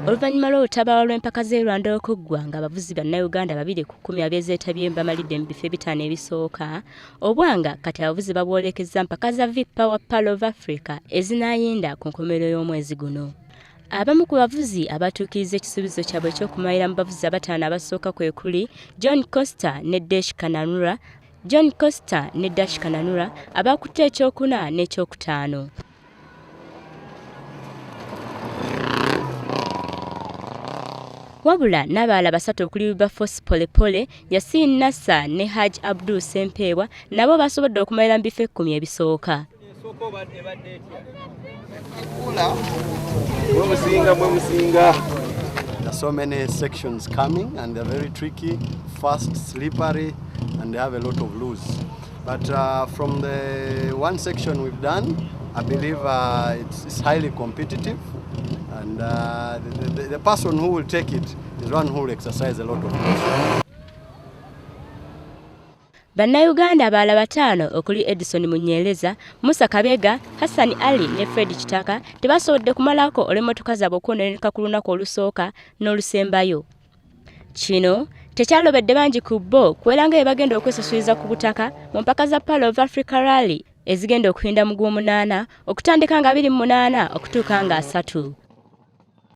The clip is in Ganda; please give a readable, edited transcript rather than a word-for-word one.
Oluvannyuma lw'olutabaalo lw'empaka z'e Rwanda okuggwa ng'abavuzi bannayuganda 210 abeezeetabye bamalidde mu bifo ebitaano ebisooka, obwanga kati abavuzi babwolekezza mpaka za V-Power Pearl of Africa ezinaayinda ku nkomerero y'omwezi guno. Abamu ku bavuzi abatuukiriza ekisuubizo kyabwe eky'okumalira mu bavuzi abataano abasooka kwe kuli John Costa ne Dash Kananura, abaakutte ekyokuna n'ekyokutaano. Wabula n'abalala basatu okuli Wilberforce Polepole, Yasin Nassa ne Haj Abdul Sempeebwa nabo basobodde okumalira mu bifo 10 ebisooka. There are so many sections coming and they're very tricky, fast, slippery, and they have a lot of loose. But from the one section we've done, I believe it's highly competitive, and the person who will take it is one who will exercise a lot of pressure. Bannayuganda abalala bataano okuli Edison Munyereza, Musa Kabega, Hassan Ali ne Fred Kitaka tebasobodde kumalako olw'emmotoka zaabwe okwonooneka ku lunaku olusooka n'olusembayo. Kino tekyalobedde bangi ku bo kubeera nga bagenda okwesasuliza ku butaka mu mpaka za Pearl of Africa Rally ezigenda okuyinda mu Gw'omunaana okutandika nga 28 okutuuka nga 3.